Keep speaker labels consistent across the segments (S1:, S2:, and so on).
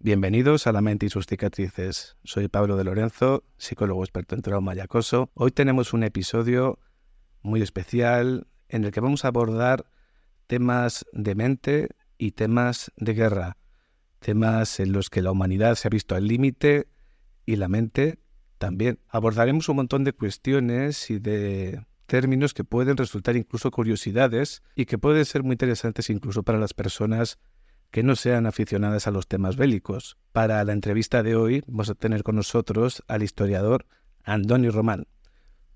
S1: Bienvenidos a La mente y sus cicatrices. Soy Pablo de Lorenzo, psicólogo experto en trauma y acoso. Hoy tenemos un episodio muy especial en el que vamos a abordar temas de mente y temas de guerra. Temas en los que la humanidad se ha visto al límite y la mente también. Abordaremos un montón de cuestiones y de términos que pueden resultar incluso curiosidades y que pueden ser muy interesantes incluso para las personas que no sean aficionadas a los temas bélicos. Para la entrevista de hoy vamos a tener con nosotros al historiador Andoni Román.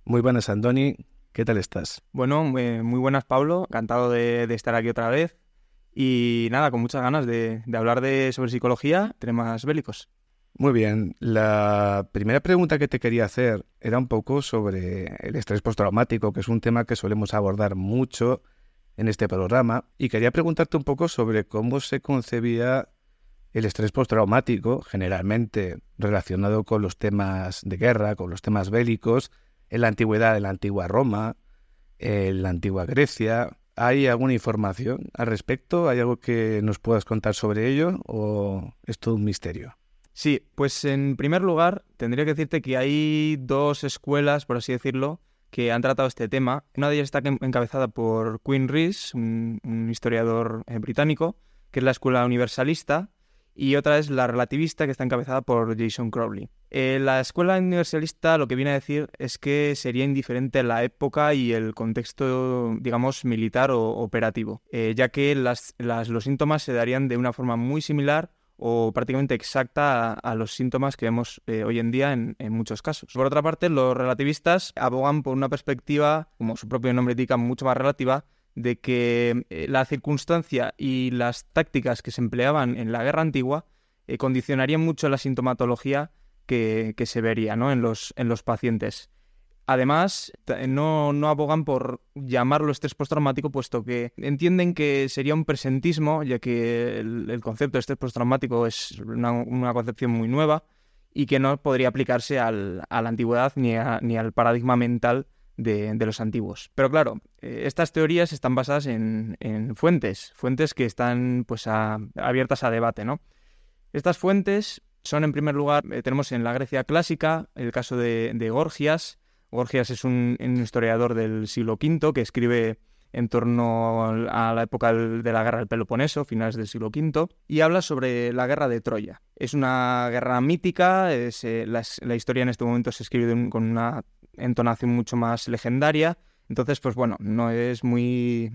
S1: Muy buenas, Andoni. ¿Qué tal estás?
S2: Bueno, muy buenas, Pablo. Encantado de estar aquí otra vez. Y nada, con muchas ganas de hablar sobre psicología, temas bélicos.
S1: Muy bien. La primera pregunta que te quería hacer era un poco sobre el estrés postraumático, que es un tema que solemos abordar mucho en este programa. Y quería preguntarte un poco sobre cómo se concebía el estrés postraumático, generalmente relacionado con los temas de guerra, con los temas bélicos, en la antigüedad, en la antigua Roma, en la antigua Grecia. ¿Hay alguna información al respecto? ¿Hay algo que nos puedas contar sobre ello o es todo un misterio?
S2: Sí, pues en primer lugar tendría que decirte que hay dos escuelas, por así decirlo, que han tratado este tema. Una de ellas está encabezada por Quinn Rees, un historiador británico, que es la escuela universalista, y otra es la relativista, que está encabezada por Jason Crowley. La escuela universalista lo que viene a decir es que sería indiferente la época y el contexto, digamos, militar o operativo, ya que los síntomas se darían de una forma muy similar o prácticamente exacta a los síntomas que vemos hoy en día en muchos casos. Por otra parte, los relativistas abogan por una perspectiva, como su propio nombre indica, mucho más relativa, de que la circunstancia y las tácticas que se empleaban en la guerra antigua condicionarían mucho la sintomatología que se vería, ¿no?, en los pacientes. Además, no abogan por llamarlo estrés postraumático, puesto que entienden que sería un presentismo, ya que el concepto de estrés postraumático es una concepción muy nueva y que no podría aplicarse a la antigüedad ni al paradigma mental de los antiguos. Pero claro, estas teorías están basadas en fuentes que están pues abiertas a debate, ¿no? Estas fuentes son, en primer lugar, tenemos en la Grecia clásica el caso de Gorgias. Gorgias es un historiador del siglo V que escribe en torno a la época de la guerra del Peloponeso, finales del siglo V, y habla sobre la guerra de Troya. Es una guerra mítica, la historia en este momento se escribe con una entonación mucho más legendaria, entonces, pues bueno, no es muy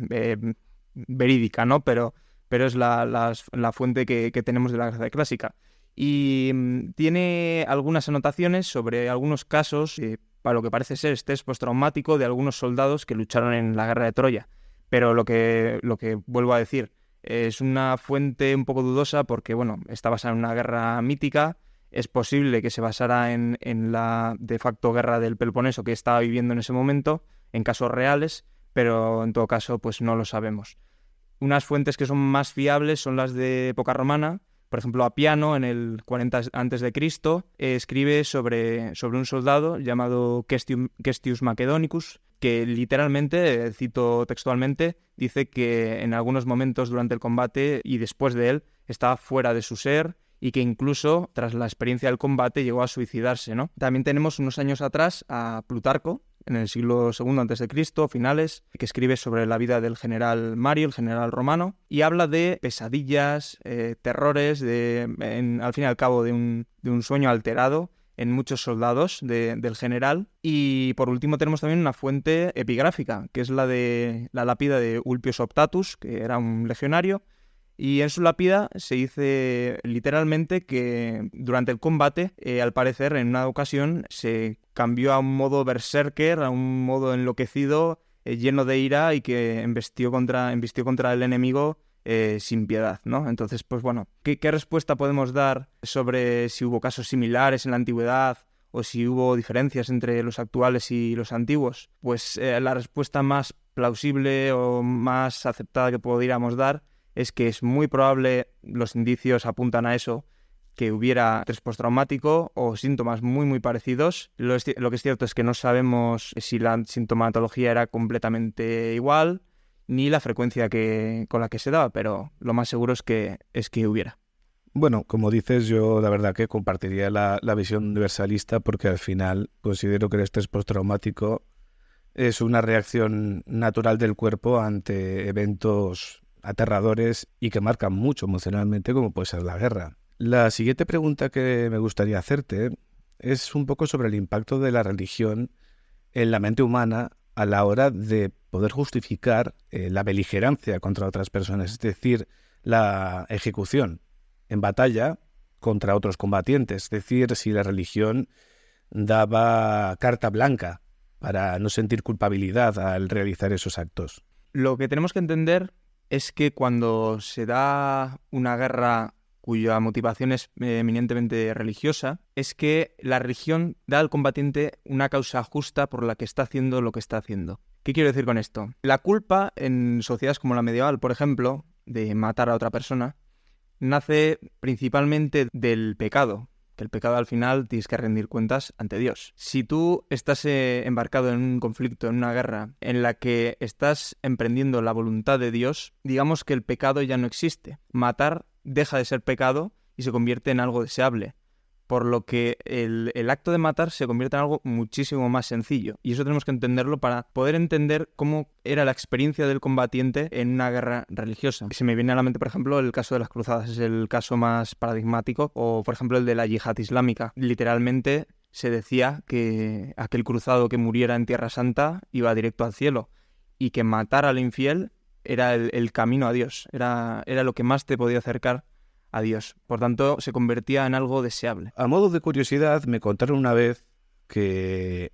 S2: verídica, ¿no? Pero es la fuente que tenemos de la Grecia clásica. Y tiene algunas anotaciones sobre algunos casos para lo que parece ser estrés postraumático de algunos soldados que lucharon en la guerra de Troya. Pero lo que vuelvo a decir, es una fuente un poco dudosa porque, bueno, está basada en una guerra mítica. Es posible que se basara en la de facto guerra del Peloponeso que estaba viviendo en ese momento, en casos reales, pero en todo caso, pues no lo sabemos. Unas fuentes que son más fiables son las de época romana. Por ejemplo, Apiano, en el 40 a.C., escribe sobre un soldado llamado Questius Macedonicus, que literalmente, cito textualmente, dice que en algunos momentos durante el combate y después de él estaba fuera de su ser y que incluso tras la experiencia del combate llegó a suicidarse, ¿no? También tenemos unos años atrás a Plutarco, en el siglo II a.C., finales, que escribe sobre la vida del general Mario, el general romano, y habla de pesadillas, terrores, al fin y al cabo de un sueño alterado en muchos soldados del general. Y por último tenemos también una fuente epigráfica, que es la de la lápida de Ulpius Optatus, que era un legionario, y en su lápida se dice literalmente que durante el combate, al parecer, en una ocasión se cambió a un modo berserker, a un modo enloquecido, lleno de ira y que embistió contra el enemigo sin piedad, ¿no? Entonces, pues bueno, ¿qué respuesta podemos dar sobre si hubo casos similares en la antigüedad o si hubo diferencias entre los actuales y los antiguos? Pues la respuesta más plausible o más aceptada que podríamos dar es que es muy probable, los indicios apuntan a eso, que hubiera estrés postraumático o síntomas muy muy parecidos. Lo que es cierto es que no sabemos si la sintomatología era completamente igual ni la frecuencia con la que se daba, pero lo más seguro es que hubiera.
S1: Bueno, como dices, yo la verdad que compartiría la visión universalista porque al final considero que el estrés postraumático es una reacción natural del cuerpo ante eventos aterradores y que marcan mucho emocionalmente, como puede ser la guerra. La siguiente pregunta que me gustaría hacerte es un poco sobre el impacto de la religión en la mente humana a la hora de poder justificar la beligerancia contra otras personas, es decir, la ejecución en batalla contra otros combatientes, es decir, si la religión daba carta blanca para no sentir culpabilidad al realizar esos actos.
S2: Lo que tenemos que entender es que cuando se da una guerra cuya motivación es eminentemente religiosa, es que la religión da al combatiente una causa justa por la que está haciendo lo que está haciendo. ¿Qué quiero decir con esto? La culpa en sociedades como la medieval, por ejemplo, de matar a otra persona, nace principalmente del pecado, que el pecado al final tienes que rendir cuentas ante Dios. Si tú estás embarcado en un conflicto, en una guerra, en la que estás emprendiendo la voluntad de Dios, digamos que el pecado ya no existe. Matar deja de ser pecado y se convierte en algo deseable. Por lo que el acto de matar se convierte en algo muchísimo más sencillo. Y eso tenemos que entenderlo para poder entender cómo era la experiencia del combatiente en una guerra religiosa. Se me viene a la mente, por ejemplo, el caso de las cruzadas, es el caso más paradigmático, o por ejemplo el de la yihad islámica. Literalmente se decía que aquel cruzado que muriera en Tierra Santa iba directo al cielo y que matar al infiel era el camino a Dios, era lo que más te podía acercar a Dios. Por tanto, se convertía en algo deseable.
S1: A modo de curiosidad, me contaron una vez que,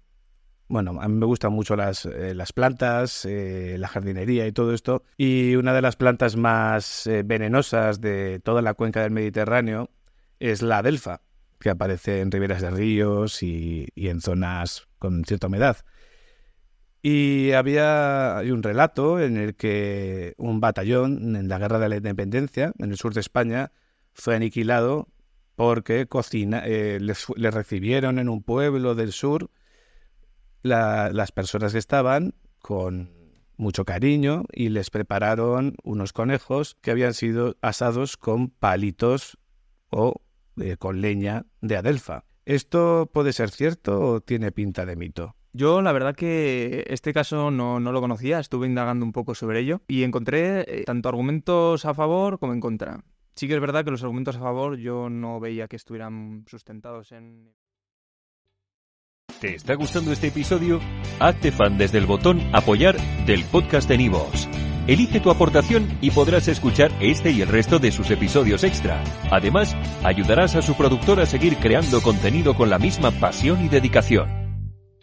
S1: bueno, a mí me gustan mucho las plantas, la jardinería y todo esto, y una de las plantas más venenosas de toda la cuenca del Mediterráneo es la adelfa, que aparece en riberas de ríos y en zonas con cierta humedad. Y hay un relato en el que un batallón en la Guerra de la Independencia, en el sur de España, fue aniquilado porque les recibieron en un pueblo del sur las personas que estaban con mucho cariño y les prepararon unos conejos que habían sido asados con palitos o con leña de adelfa. ¿Esto puede ser cierto o tiene pinta de mito?
S2: Yo la verdad que este caso no lo conocía, estuve indagando un poco sobre ello y encontré tanto argumentos a favor como en contra. Sí que es verdad que los argumentos a favor yo no veía que estuvieran sustentados en...
S3: ¿Te está gustando este episodio? Hazte fan desde el botón Apoyar del podcast de Nivos. Elige tu aportación y podrás escuchar este y el resto de sus episodios extra. Además, ayudarás a su productor a seguir creando contenido con la misma pasión y dedicación.